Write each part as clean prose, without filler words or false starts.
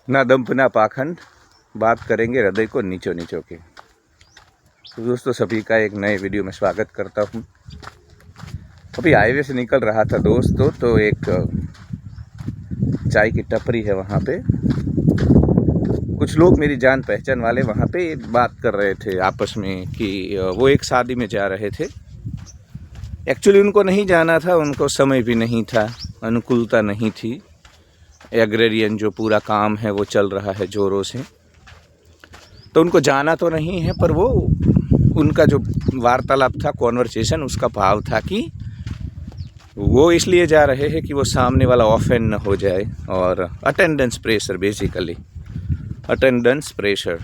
ना दंप ना पाखंड, बात करेंगे हृदय को नीचो नीचो के। तो दोस्तों सभी का एक नए वीडियो में स्वागत करता हूँ। अभी हाईवे से निकल रहा था दोस्तों, तो एक चाय की टपरी है, वहाँ पे कुछ लोग मेरी जान पहचान वाले वहाँ पे बात कर रहे थे आपस में कि वो एक शादी में जा रहे थे। एक्चुअली उनको नहीं जाना था, उनको समय भी नहीं था, अनुकूलता नहीं थी। एग्रेरियन जो पूरा काम है वो चल रहा है ज़ोरों से, तो उनको जाना तो नहीं है, पर वो उनका जो वार्तालाप था, कॉन्वर्सेशन, उसका भाव था कि वो इसलिए जा रहे हैं कि वो सामने वाला ऑफेंड न हो जाए, और attendance pressure, basically attendance pressure.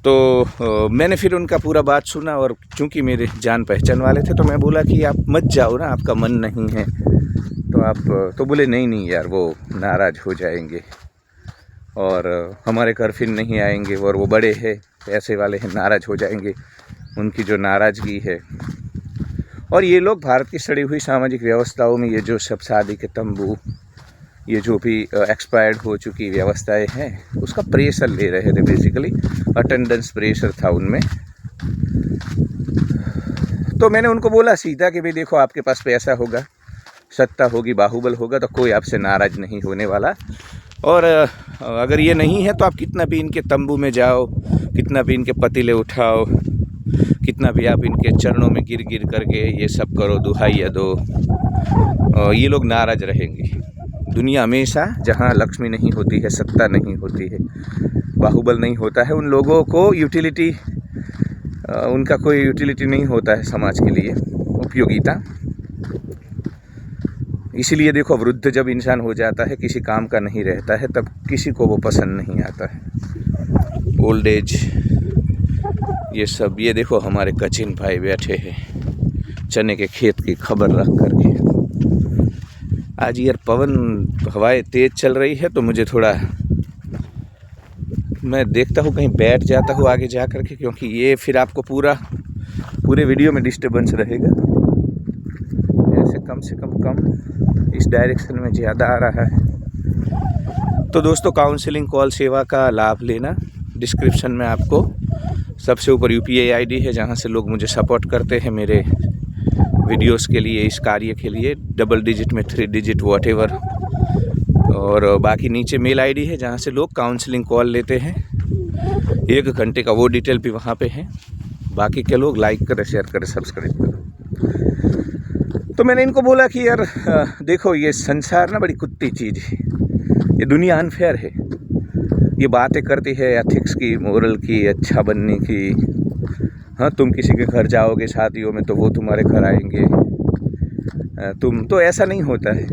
तो मैंने फिर उनका पूरा बात सुना, और चूंकि मेरे जान पहचान वाले थे तो मैं बोला कि आप मत जाओ ना, आपका मन नहीं है तो आप, तो बोले नहीं यार, वो नाराज़ हो जाएंगे और हमारे घर फिर नहीं आएंगे, और वो बड़े हैं, पैसे वाले हैं, नाराज़ हो जाएंगे, उनकी जो नाराज़गी है। और ये लोग भारत की सड़ी हुई सामाजिक व्यवस्थाओं में ये जो सब शादी के तंबू, ये जो भी एक्सपायर्ड हो चुकी व्यवस्थाएं हैं, उसका प्रेशर ले रहे थे। बेसिकली अटेंडेंस प्रेशर था उनमें। तो मैंने उनको बोला सीधा कि भाई देखो, आपके पास पैसा होगा, सत्ता होगी, बाहुबल होगा, तो कोई आपसे नाराज़ नहीं होने वाला। और अगर ये नहीं है तो आप कितना भी इनके तंबू में जाओ, कितना भी इनके पतीले उठाओ, कितना भी आप इनके चरणों में गिर गिर करके ये सब करो, दुहाइया दो, ये लोग नाराज़ रहेंगे। दुनिया हमेशा जहाँ लक्ष्मी नहीं होती है, सत्ता नहीं होती है, बाहुबल नहीं होता है, उन लोगों को यूटिलिटी, उनका कोई यूटिलिटी नहीं होता है समाज के लिए, उपयोगिता। इसीलिए देखो, वृद्ध जब इंसान हो जाता है, किसी काम का नहीं रहता है, तब किसी को वो पसंद नहीं आता है। ओल्ड एज, ये सब। ये देखो हमारे कचिन भाई बैठे हैं चने के खेत की खबर रख करके। आज यार पवन, हवाएं तेज चल रही है, तो मुझे थोड़ा, मैं देखता हूँ कहीं बैठ जाता हूँ आगे जा करके, क्योंकि ये फिर आपको पूरे वीडियो में डिस्टर्बेंस रहेगा। ऐसे कम से कम इस डायरेक्शन में ज़्यादा आ रहा है। तो दोस्तों, काउंसलिंग कॉल सेवा का लाभ लेना। डिस्क्रिप्शन में आपको सबसे ऊपर UPI ID है, जहाँ से लोग मुझे सपोर्ट करते हैं मेरे वीडियोस के लिए, इस कार्य के लिए, डबल डिजिट में 3 डिजिट व्हाटएवर। और बाकी नीचे मेल ID है, जहाँ से लोग काउंसलिंग कॉल लेते हैं। 1 घंटे का वो डिटेल भी वहाँ पे है। बाकी के लोग लाइक करें, शेयर करें, सब्सक्राइब करें। तो मैंने इनको बोला कि यार देखो, ये संसार ना बड़ी कुत्ती चीज़ है, ये दुनिया अनफेयर है। ये बातें करती है एथिक्स की, मोरल की, अच्छा बनने की। हाँ, तुम किसी के घर जाओगे शादियों में तो वो तुम्हारे घर आएंगे, तुम तो, ऐसा नहीं होता है।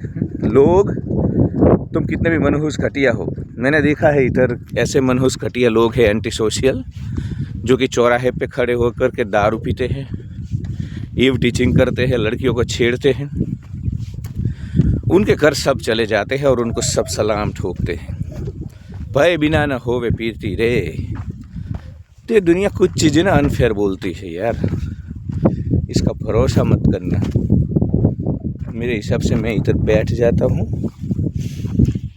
लोग, तुम कितने भी मनहूस घटिया हो, मैंने देखा है इधर ऐसे मनहूस घटिया लोग हैं, एंटी सोशल, जो कि चौराहे पे खड़े होकर के दारू पीते हैं, ईव टीचिंग करते हैं, लड़कियों को छेड़ते हैं। उनके घर सब चले जाते हैं और उनको सब सलाम ठोकते हैं। भय बिना न होवे पीरती रे। तो ये दुनिया कुछ चीज़ें ना अनफेयर बोलती है यार, इसका भरोसा मत करना। मेरे हिसाब से मैं इधर बैठ जाता हूँ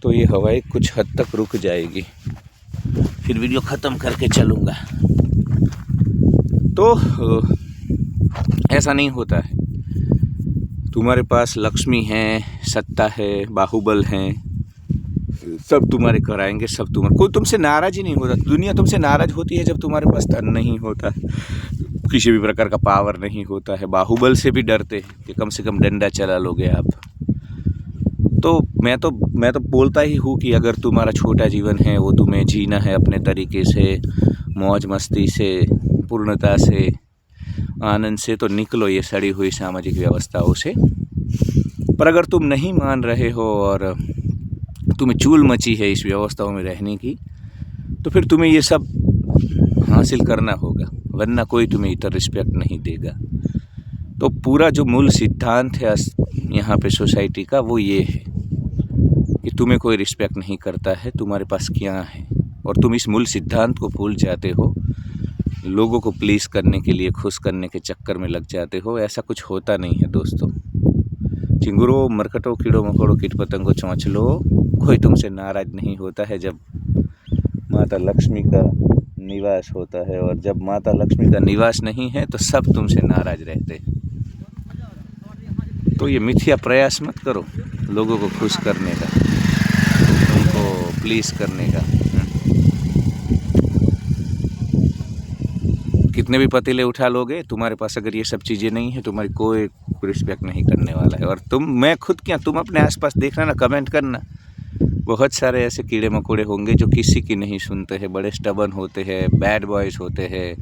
तो ये हवाएं कुछ हद तक रुक जाएगी, फिर वीडियो ख़त्म करके चलूँगा। तो ऐसा नहीं होता है। तुम्हारे पास लक्ष्मी है, सत्ता है, बाहुबल हैं, सब तुम्हारे घर आएंगे, सब तुम्हारे, कोई तुमसे नाराज़ ही नहीं होता। दुनिया तुमसे नाराज़ होती है जब तुम्हारे पास धन नहीं होता, किसी भी प्रकार का पावर नहीं होता है। बाहुबल से भी डरते हैं कि कम से कम डंडा चला लोगे आप। तो मैं तो बोलता ही हूँ कि अगर तुम्हारा छोटा जीवन है, वो तुम्हें जीना है अपने तरीके से, मौज मस्ती से, पूर्णता से, आनंद से, तो निकलो ये सड़ी हुई सामाजिक व्यवस्थाओं से। पर अगर तुम नहीं मान रहे हो और तुम्हें चूल मची है इस व्यवस्थाओं में रहने की, तो फिर तुम्हें ये सब हासिल करना होगा, वरना कोई तुम्हें इतना रिस्पेक्ट नहीं देगा। तो पूरा जो मूल सिद्धांत है यहाँ पे सोसाइटी का, वो ये है कि तुम्हें कोई रिस्पेक्ट नहीं करता है, तुम्हारे पास क्या है, और तुम इस मूल सिद्धांत को भूल जाते हो, लोगों को प्लीज़ करने के लिए, खुश करने के चक्कर में लग जाते हो। ऐसा कुछ होता नहीं है दोस्तों। चिंगुरो, मरकटो, कीड़ो मकोड़ो, कीट पतंगो, चौंचलो, कोई तुमसे नाराज नहीं होता है जब माता लक्ष्मी का निवास होता है, और जब माता लक्ष्मी का निवास नहीं है तो सब तुमसे नाराज रहते हैं। तो ये मिथ्या प्रयास मत करो लोगों को खुश करने का, उनको प्लीज़ करने का। कितने भी पतीले उठा लोगे, तुम्हारे पास अगर ये सब चीज़ें नहीं है, तुम्हारी कोई रिस्पेक्ट नहीं करने वाला है। और मैं खुद क्या, तुम अपने आसपास देखना ना, कमेंट करना, बहुत सारे ऐसे कीड़े मकोड़े होंगे जो किसी की नहीं सुनते हैं, बड़े स्टबन होते हैं, बैड बॉयज़ होते हैं,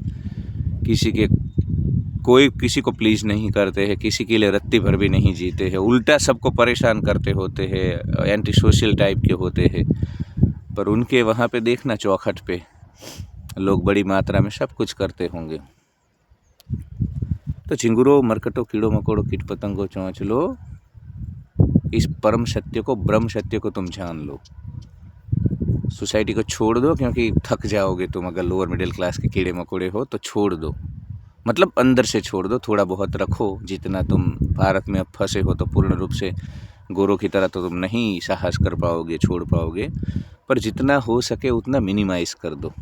कोई किसी को प्लीज़ नहीं करते हैं, किसी के लिए रत्ती भर भी नहीं जीते हैं, उल्टा सबको परेशान करते होते हैं, एंटी सोशल टाइप के होते हैं। पर उनके वहाँ पे देखना चौखट पे लोग बड़ी मात्रा में सब कुछ करते होंगे। तो चिंगुरों, मरकटों, कीड़ों मकोड़ों, कीट पतंगों, चौंचलों, इस परम सत्य को, ब्रह्म सत्य को तुम जान लो। सोसाइटी को छोड़ दो, क्योंकि थक जाओगे तुम। अगर लोअर मिडिल क्लास के कीड़े मकोड़े हो तो छोड़ दो, मतलब अंदर से छोड़ दो, थोड़ा बहुत रखो। जितना तुम भारत में अब फंसे हो तो पूर्ण रूप से गोरों की तरह तो तुम नहीं साहस कर पाओगे, छोड़ पाओगे, पर जितना हो सके उतना मिनिमाइज़ कर दो,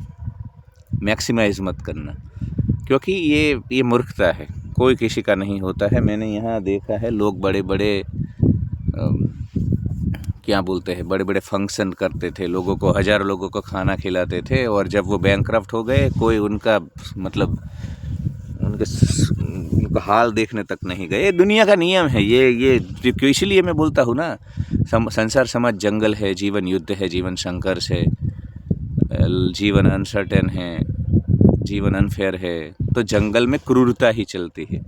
मैक्सिमाइज़ मत करना, क्योंकि ये मूर्खता है, कोई किसी का नहीं होता है। मैंने यहाँ देखा है लोग बड़े बड़े क्या बोलते हैं, बड़े बड़े फंक्शन करते थे, लोगों को, हज़ारों लोगों को खाना खिलाते थे, और जब वो बैंकक्रफ्ट हो गए, कोई उनका मतलब उनका हाल देखने तक नहीं गए। ये दुनिया का नियम है। ये इसलिए मैं बोलता हूँ ना, संसार समाज जंगल है, जीवन युद्ध है, जीवन संघर्ष है, जीवन अनसर्टेन है, जीवन अनफेयर है। तो जंगल में क्रूरता ही चलती है।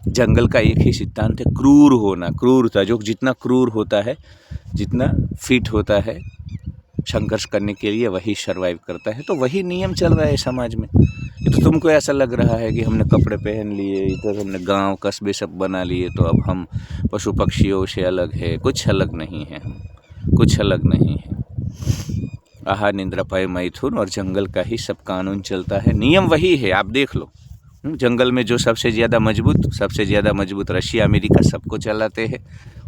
जंगल का एक ही सिद्धांत है, क्रूर होना, क्रूरता। जो जितना क्रूर होता है, जितना फिट होता है संघर्ष करने के लिए, वही सर्वाइव करता है। तो वही नियम चल रहा है समाज में। ये तो तुमको ऐसा लग रहा है कि हमने कपड़े पहन लिए, इधर हमने गांव कस्बे सब बना लिए, तो अब हम पशु पक्षियों से अलग है। कुछ अलग नहीं है, हम कुछ अलग नहीं है। आहार, निद्रा, पय, मैथुन और जंगल का ही सब कानून चलता है। नियम वही है, आप देख लो। जंगल में जो सबसे ज़्यादा मजबूत रशिया, अमेरिका सबको चलाते हैं।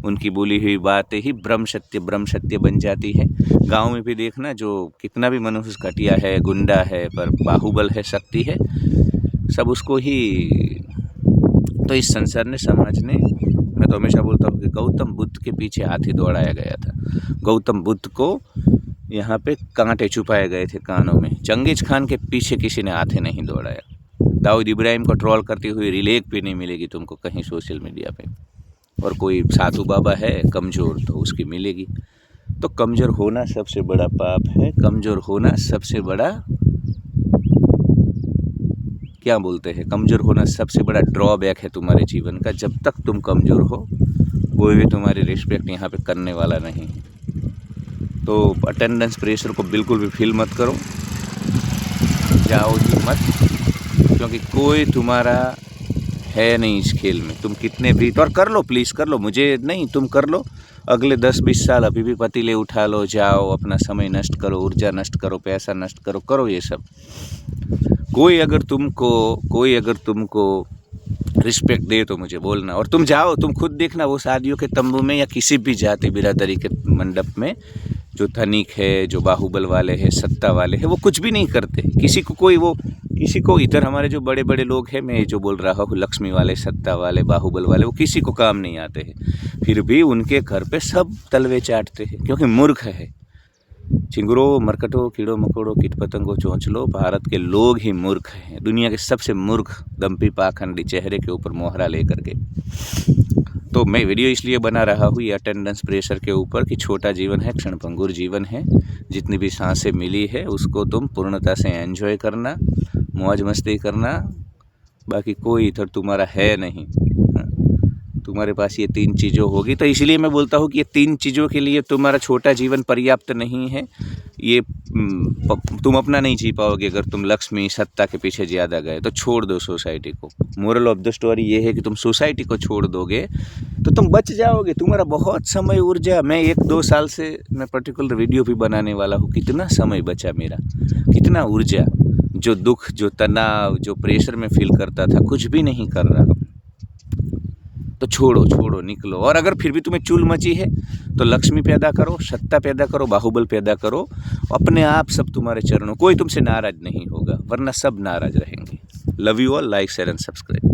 उनकी बोली हुई बातें ही ब्रह्म सत्य बन जाती है। गांव में भी देखना, जो कितना भी मनुष्य घटिया है, गुंडा है, पर बाहुबल है, शक्ति है, सब उसको ही। तो इस संसार ने, समाज ने, मैं तो हमेशा बोलता हूँ कि गौतम बुद्ध के पीछे हाथी दौड़ाया गया था। गौतम बुद्ध को यहाँ पे कांटे छुपाए गए थे कानों में। चंगेज खान के पीछे किसी ने हाथी नहीं दौड़ाया। दाऊद इब्राहिम को ट्रोल करती हुई रील भी नहीं मिलेगी तुमको कहीं सोशल मीडिया पे। और कोई साधु बाबा है कमज़ोर, तो उसकी मिलेगी। तो कमज़ोर होना सबसे बड़ा पाप है। कमज़ोर होना सबसे बड़ा, क्या बोलते हैं, कमज़ोर होना सबसे बड़ा ड्रॉबैक है तुम्हारे जीवन का। जब तक तुम कमज़ोर हो, कोई भी तुम्हारी रिस्पेक्ट यहाँ पे करने वाला नहीं है। तो अटेंडेंस प्रेशर को बिल्कुल भी फील मत करो, जाओ ही मत, क्योंकि कोई तुम्हारा है नहीं इस खेल में। तुम कितने भी, और कर लो, प्लीज़ कर लो, मुझे नहीं, तुम कर लो। अगले 10-20 साल अभी भी पतीले उठा लो, जाओ, अपना समय नष्ट करो, ऊर्जा नष्ट करो, पैसा नष्ट करो, करो ये सब। कोई अगर तुमको रिस्पेक्ट दे तो मुझे बोलना। और तुम जाओ, तुम खुद देखना, वो शादियों के तंबू में या किसी भी जाति बिरादरी के मंडप में, जो धनिक है, जो बाहुबल वाले हैं, सत्ता वाले हैं, वो कुछ भी नहीं करते किसी को इधर हमारे जो बड़े बड़े लोग हैं, मैं जो बोल रहा हूँ, लक्ष्मी वाले, सत्ता वाले, बाहुबल वाले, वो किसी को काम नहीं आते हैं। फिर भी उनके घर पे सब तलवे चाटते हैं, क्योंकि मूर्ख है। चिंगुरों, मरकटों, कीड़ों मकोड़ों, कीट पतंगों, चौंचलों, भारत के लोग ही मूर्ख हैं। दुनिया के सबसे मूर्ख दंपी पाखंडी, चेहरे के ऊपर मोहरा लेकर के। तो मैं वीडियो इसलिए बना रहा हूँ ये अटेंडेंस प्रेशर के ऊपर, कि छोटा जीवन है, क्षणभंगुर जीवन है। जितनी भी सांसें मिली है उसको तुम पूर्णता से एंजॉय करना, मौज मस्ती करना। बाकी कोई इधर तुम्हारा है नहीं। तुम्हारे पास ये 3 चीज़ें होगी, तो इसलिए मैं बोलता हूँ कि ये 3 चीज़ों के लिए तुम्हारा छोटा जीवन पर्याप्त नहीं है। ये तुम अपना नहीं जी पाओगे अगर तुम लक्ष्मी, सत्ता के पीछे ज़्यादा गए। तो छोड़ दो सोसाइटी को। मोरल ऑफ द स्टोरी ये है कि तुम सोसाइटी को छोड़ दोगे तो तुम बच जाओगे। तुम्हारा बहुत समय, ऊर्जा, मैं 1-2 साल से मैं पर्टिकुलर वीडियो भी बनाने वाला हूँ। कितना समय बचा मेरा, कितना ऊर्जा, जो दुख, जो तनाव, जो प्रेशर में फील करता था, कुछ भी नहीं कर रहा। तो छोड़ो छोड़ो निकलो। और अगर फिर भी तुम्हें चुल मची है तो लक्ष्मी पैदा करो, सत्ता पैदा करो, बाहुबल पैदा करो, अपने आप सब तुम्हारे चरणों, कोई तुमसे नाराज नहीं होगा, वरना सब नाराज रहेंगे। Love you all, like share and subscribe.